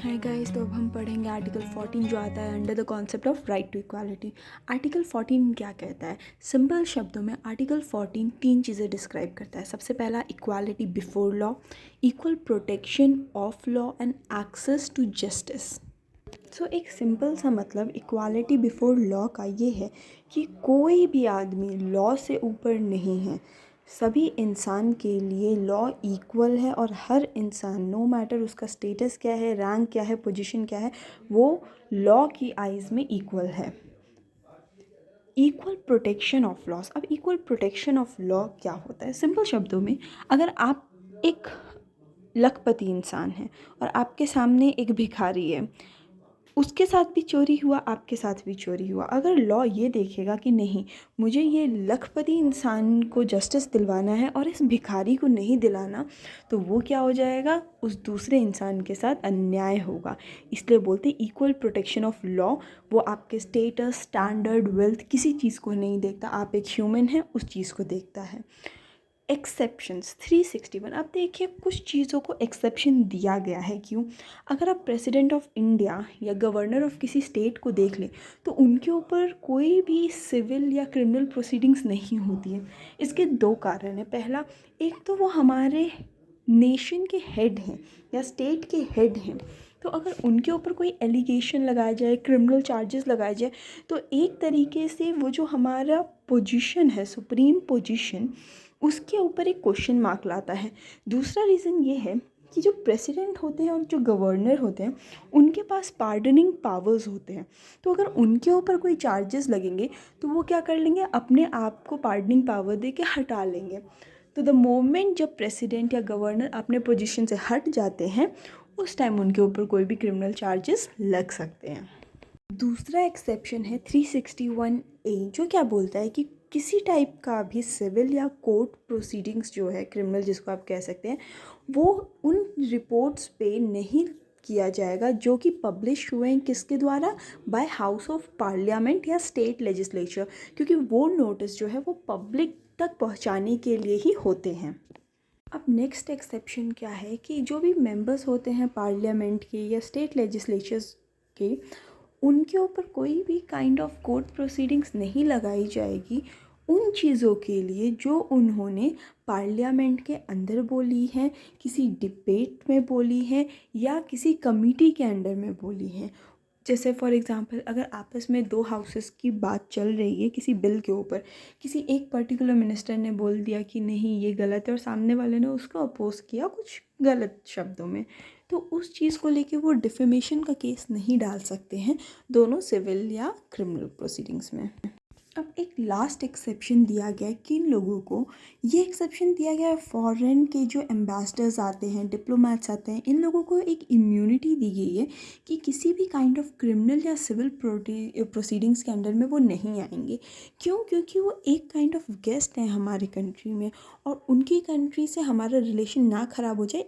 Hi guys, तो अब हम पढ़ेंगे आर्टिकल 14 जो आता है under the concept of right to equality. Article 14 क्या कहता है? सिंपल शब्दों में आर्टिकल 14 तीन चीज़ें डिस्क्राइब करता है। सबसे पहला equality before law, equal protection of law and access to justice. So एक सिंपल सा मतलब इक्वालिटी बिफोर लॉ का ये है कि कोई भी आदमी लॉ से ऊपर नहीं है। सभी इंसान के लिए लॉ इक्वल है और हर इंसान नो मैटर उसका स्टेटस क्या है, रैंक क्या है, पोजीशन क्या है, वो लॉ की आइज़ में इक्वल है। Equal protection of loss. अब इक्वल प्रोटेक्शन ऑफ लॉ क्या होता है? सिंपल शब्दों में, अगर आप एक लखपति इंसान हैं और आपके सामने एक भिखारी है, उसके साथ भी चोरी हुआ, आपके साथ भी चोरी हुआ, अगर लॉ ये देखेगा कि नहीं, मुझे ये लखपति इंसान को जस्टिस दिलवाना है और इस भिखारी को नहीं दिलाना, तो वो क्या हो जाएगा, उस दूसरे इंसान के साथ अन्याय होगा। इसलिए बोलते इक्वल प्रोटेक्शन ऑफ लॉ। वो आपके स्टेटस, स्टैंडर्ड, वेल्थ किसी चीज़ को नहीं देखता, आप एक ह्यूमन हैं उस चीज़ को देखता है। एक्सेप्शंस 361। अब देखिए, कुछ चीज़ों को एक्सेप्शन दिया गया है। क्यों? अगर आप प्रेसिडेंट ऑफ इंडिया या गवर्नर ऑफ किसी स्टेट को देख लें तो उनके ऊपर कोई भी सिविल या क्रिमिनल प्रोसीडिंग्स नहीं होती है। इसके दो कारण हैं। पहला, एक तो वो हमारे नेशन के हेड हैं या स्टेट के हेड हैं, तो अगर उनके ऊपर कोई एलिगेशन लगाया जाए, क्रिमिनल चार्जेस लगाए जाए, तो एक तरीके से वो जो हमारा पोजीशन है, सुप्रीम पोजीशन, उसके ऊपर एक क्वेश्चन मार्क लाता है। दूसरा रीज़न ये है कि जो प्रेसिडेंट होते हैं और जो गवर्नर होते हैं, उनके पास पार्डनिंग पावर्स होते हैं। तो अगर उनके ऊपर कोई चार्जेस लगेंगे तो वो क्या कर लेंगे, अपने आप को पार्डनिंग पावर दे के हटा लेंगे। तो द मोमेंट जब प्रेसिडेंट या गवर्नर अपने पोजीशन से हट जाते हैं, उस टाइम उनके ऊपर कोई भी क्रिमिनल चार्जेस लग सकते हैं। दूसरा एक्सेप्शन है 361A, जो क्या बोलता है कि किसी टाइप का भी सिविल या कोर्ट प्रोसीडिंग्स जो है, क्रिमिनल जिसको आप कह सकते हैं, वो उन रिपोर्ट्स पे नहीं किया जाएगा जो कि पब्लिश हुए हैं। किसके द्वारा? बाय हाउस ऑफ पार्लियामेंट या स्टेट लेजिस्लेचर, क्योंकि वो नोटिस जो है वो पब्लिक तक पहुंचाने के लिए ही होते हैं। अब नेक्स्ट एक्सेप्शन क्या है कि जो भी मेंबर्स होते हैं पार्लियामेंट के या स्टेट लेजिस्लेचर्स के, उनके ऊपर कोई भी काइंड ऑफ कोर्ट प्रोसीडिंग्स नहीं लगाई जाएगी उन चीज़ों के लिए जो उन्होंने पार्लियामेंट के अंदर बोली हैं, किसी डिबेट में बोली हैं या किसी कमेटी के अंडर में बोली हैं। जैसे फॉर एग्ज़ाम्पल, अगर आपस में दो हाउसेस की बात चल रही है किसी बिल के ऊपर, किसी एक पर्टिकुलर मिनिस्टर ने बोल दिया कि नहीं ये गलत है और सामने वाले ने उसको अपोज किया कुछ गलत शब्दों में, तो उस चीज़ को लेके वो डिफेमेशन का केस नहीं डाल सकते हैं दोनों सिविल या क्रिमिनल प्रोसीडिंग्स में। अब एक लास्ट एक्सेप्शन दिया गया है किन लोगों को? ये एक्सेप्शन दिया गया है फॉरेन के जो एम्बेसडर्स आते हैं, डिप्लोमेट्स आते हैं, इन लोगों को एक इम्यूनिटी दी गई है कि किसी भी काइंड ऑफ क्रिमिनल या सिविल प्रोसीडिंग्स के अंडर में वो नहीं आएंगे। क्यों? क्योंकि वो एक काइंड ऑफ गेस्ट हैं हमारी कंट्री में और उनकी कंट्री से हमारा रिलेशन ना ख़राब हो जाए